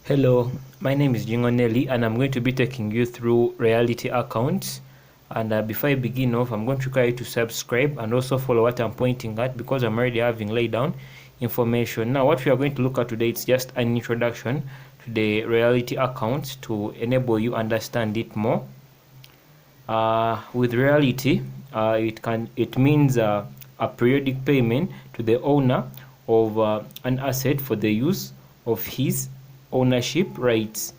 Hello, my name is Jingonelli and I'm going to be taking you through reality accounts. And before I begin off, I'm going to require you to subscribe and also follow what I'm pointing at because I'm already having laid down information. Now, what we are going to look at today is just an introduction to the reality accounts to enable you understand it more. With reality, it means a periodic payment to the owner of an asset for the use of his ownership rights.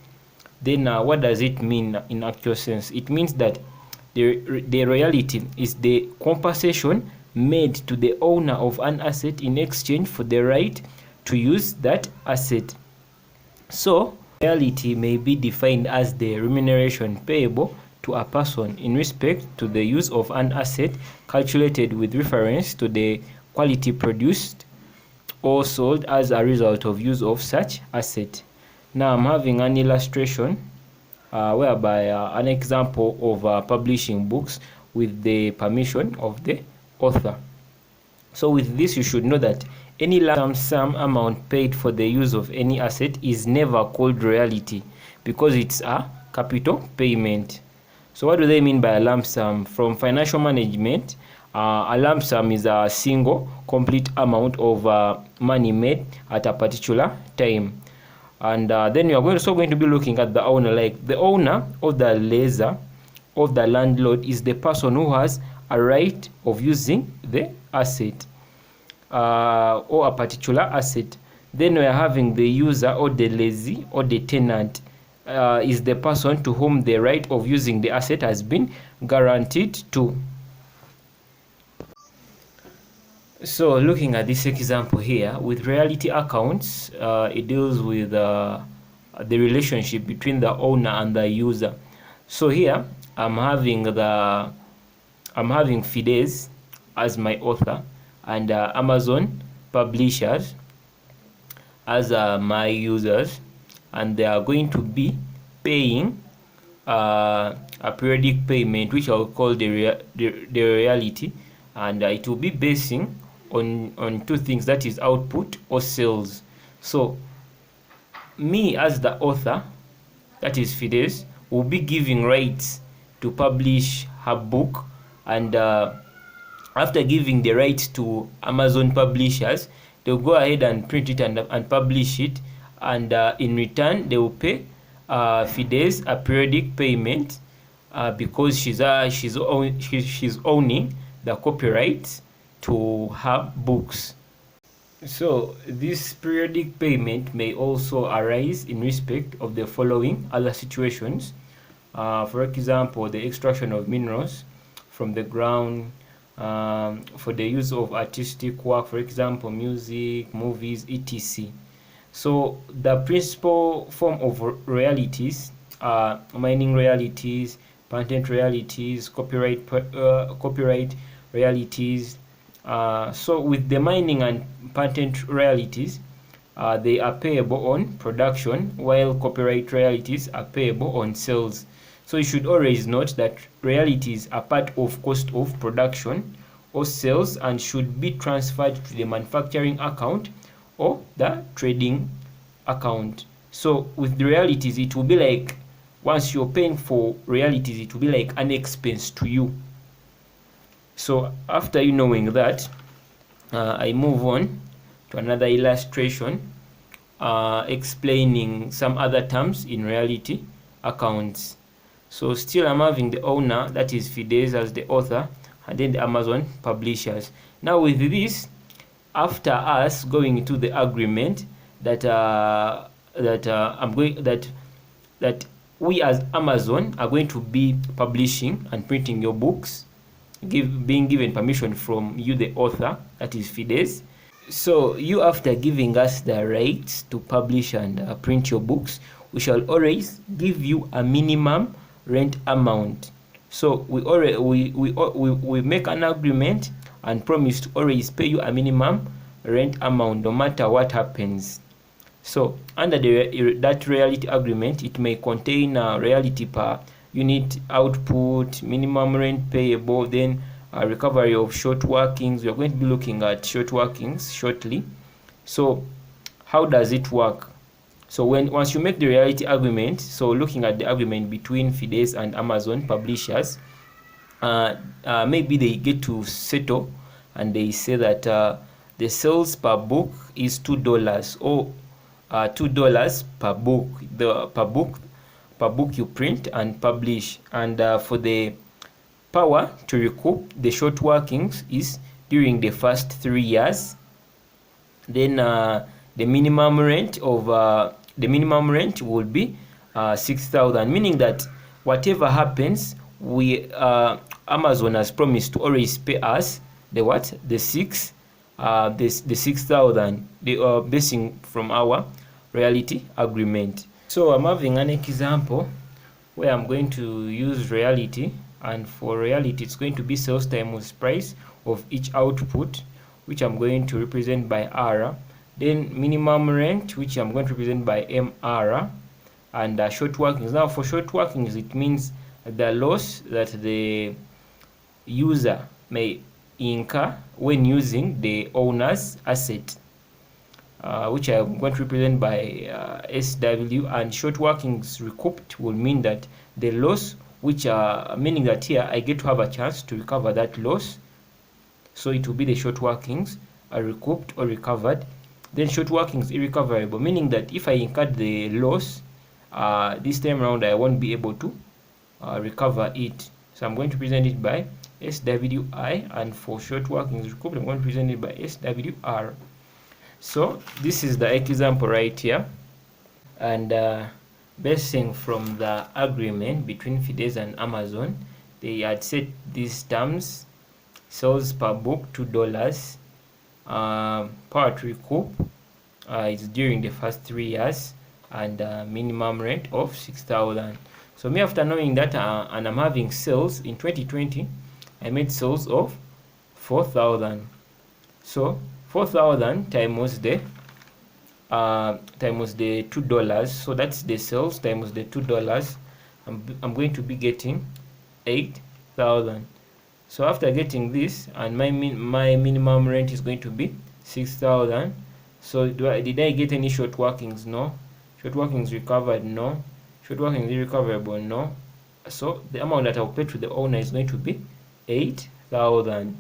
Then what does it mean in actual sense? It means that the reality is the compensation made to the owner of an asset in exchange for the right to use that asset. So reality may be defined as the remuneration payable to a person in respect to the use of an asset calculated with reference to the quality produced or sold as a result of use of such asset. Now I'm having an illustration whereby an example of publishing books with the permission of the author. So with this, you should know that any lump sum amount paid for the use of any asset is never called reality because it's a capital payment. So what do they mean by a lump sum? From financial management, a lump sum is a single complete amount of money made at a particular time. And then we are also going to be looking at the owner. Like the owner of the lessor of the landlord is the person who has a right of using the asset or a particular asset. Then we are having the user or the lessee or the tenant is the person to whom the right of using the asset has been guaranteed to. So looking at this example here, with reality accounts, it deals with the relationship between the owner and the user. So here I'm having Fides as my author and Amazon publishers as my users, and they are going to be paying a periodic payment, which I'll call the reality, and it will be basing on two things, that is output or sales. So me as the author, that is Fides, will be giving rights to publish her book, and after giving the rights to Amazon publishers, they'll go ahead and print it and publish it, and in return they will pay Fides a periodic payment because she's owning the copyright to her books. So this periodic payment may also arise in respect of the following other situations. For example, the extraction of minerals from the ground, for the use of artistic work, for example, music, movies, etc. So the principal form of royalties are mining royalties, patent royalties, copyright royalties. So with the mining and patent royalties, they are payable on production, while copyright royalties are payable on sales. So you should always note that royalties are part of cost of production or sales and should be transferred to the manufacturing account or the trading account. So with the royalties, it will be like, once you're paying for royalties, it will be like an expense to you. So after you knowing that, I move on to another illustration explaining some other terms in reality accounts. So still I'm having the owner, that is Fides, as the author, and then the Amazon publishers. Now with this, after us going into the agreement that we as Amazon are going to be publishing and printing your books, being given permission from you, the author, that is Fides. So you, after giving us the rights to publish and print your books, we shall always give you a minimum rent amount. So we make an agreement and promise to always pay you a minimum rent amount no matter what happens. So under that reality agreement, it may contain reality per unit output, minimum rent payable, then recovery of short workings. We are going to be looking at short workings shortly. So how does it work? So once you make the reality agreement, so looking at the agreement between Fides and Amazon publishers, maybe they get to settle and they say that the sales per book is $2 or $2 per book, per book you print and publish, and for the power to recoup the short workings is during the first 3 years. Then the minimum rent will be 6,000, meaning that whatever happens, we Amazon has promised to always pay us the 6,000, basing from our reality agreement. So I'm having an example where I'm going to use reality, and for reality it's going to be sales times price of each output, which I'm going to represent by R, then minimum rent, which I'm going to represent by MR, and short workings. Now for short workings, it means the loss that the user may incur when using the owner's asset, which I'm going to represent by SW, and short workings recouped will mean that the loss, which meaning that here I get to have a chance to recover that loss, so it will be the short workings are recouped or recovered. Then short workings irrecoverable, meaning that if I incurred the loss, this time around I won't be able to recover it. So I'm going to present it by SWI, and for short workings recouped, I'm going to present it by SWR. So this is the example right here, and basing from the agreement between Fides and Amazon, they had set these terms: sales per book $2, power to recoup is during the first 3 years, and minimum rent of 6,000. So me, after knowing that, and I'm having sales in 2020, I made sales of 4,000. So 4,000 times the $2, so that's the sales times the $2. I'm going to be getting 8,000. So after getting this, and my minimum rent is going to be 6,000. So did I get any short workings? No. Short workings recovered? No. Short workings irrecoverable? No. So the amount that I'll pay to the owner is going to be 8,000.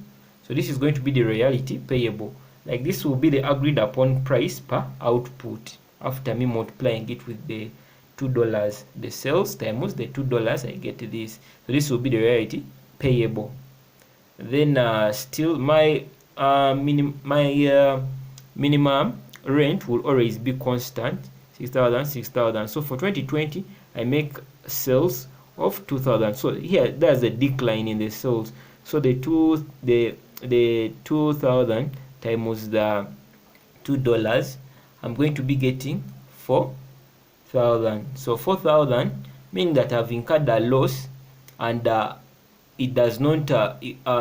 So this is going to be the reality payable. Like, this will be the agreed upon price per output after me multiplying it with the $2. The sales times the $2, I get this. So this will be the reality payable. Then still my minimum rent will always be constant, 6,000. So for 2020, I make sales of 2,000. So here there's a decline in the sales. So the 2,000 times the $2, I'm going to be getting 4,000. So 4,000 meaning that I've incurred a loss, and it does not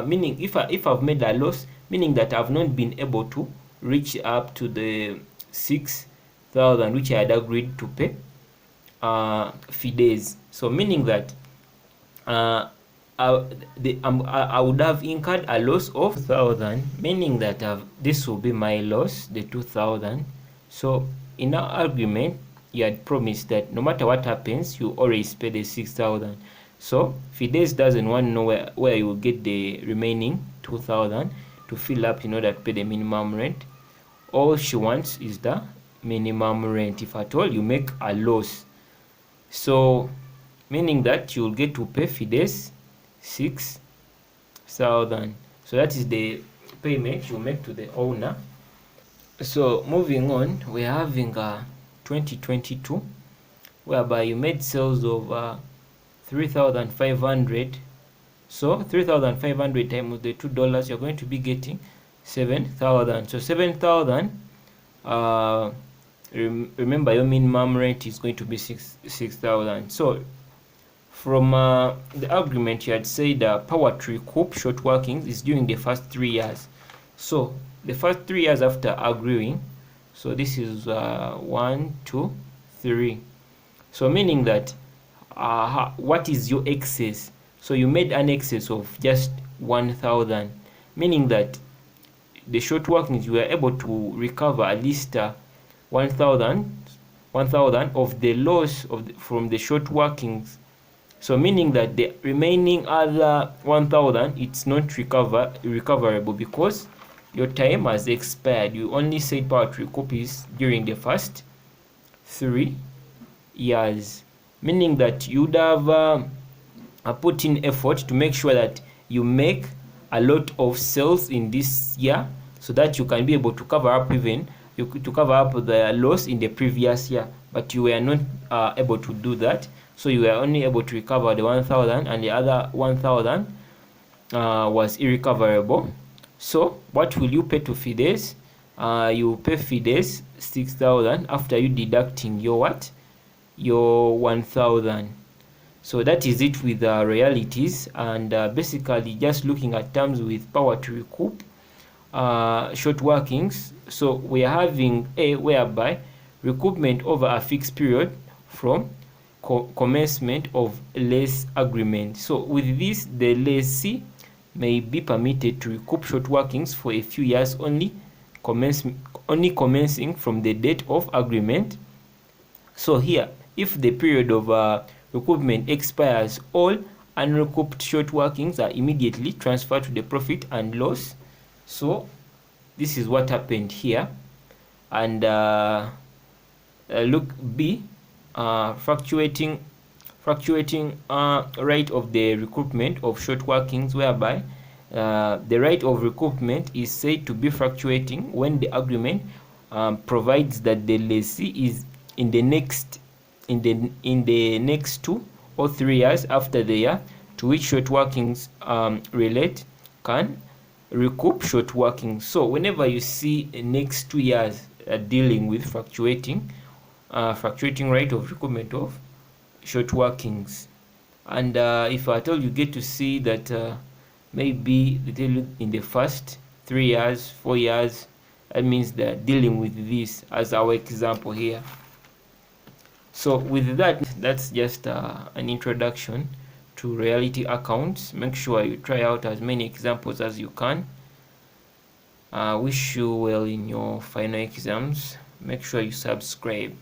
meaning if I've made a loss, meaning that I've not been able to reach up to the 6,000 which I had agreed to pay Fides. So meaning that I would have incurred a loss of 1,000, meaning that this will be my loss, the 2,000. So in our agreement, you had promised that no matter what happens, you always pay the 6,000. So Fides doesn't want to know where you will get the remaining 2,000 to fill up in order to pay the minimum rent. All she wants is the minimum rent if at all you make a loss. So meaning that you'll get to pay Fides 6,000. So that is the payment you make to the owner. So moving on, we're having 2022, whereby you made sales of 3,500. So 3,500 times the $2, you're going to be getting 7,000. So 7,000, remember your minimum rent is going to be 6,000. So from the agreement, you had said power to recoup short workings is during the first 3 years. So the first 3 years after agreeing, so this is 1, 2, 3. So meaning that what is your excess? So you made an excess of just 1,000, meaning that the short workings you were able to recover at least 1,000 1,000 of the loss from the short workings. So meaning that the remaining other 1,000, it's not recoverable because your time has expired. You only said power to recoup is during the first 3 years, meaning that you'd have put in effort to make sure that you make a lot of sales in this year, so that you can be able to cover up to cover up the loss in the previous year, but you were not able to do that. So you were only able to recover the 1,000, and the other 1,000 was irrecoverable. So what will you pay to Fides? You pay Fides 6,000 after you deducting your what? Your 1,000. So that is it with realities, and basically just looking at terms with power to recoup short workings. So we are having A, whereby recoupment over a fixed period from commencement of lease agreement. So with this, the lessee may be permitted to recoup short workings for a few years only commencing from the date of agreement. So here, if the period of recoupment expires, all unrecouped short workings are immediately transferred to the profit and loss. So this is what happened here. And look B, fluctuating rate of the recoupment of short workings, whereby the rate of recoupment is said to be fluctuating when the agreement provides that the lessee is in the next 2 or 3 years after the year to which short workings relate can recoup short workings. So whenever you see the next 2 years dealing with fluctuating rate of recoupment of short workings, and if at all you get to see that maybe they tell you in the first 3 years, 4 years, that means they're dealing with this, as our example here. So with that, that's just an introduction to reality accounts. Make sure you try out as many examples as you can. Wish you well in your final exams. Make sure you subscribe.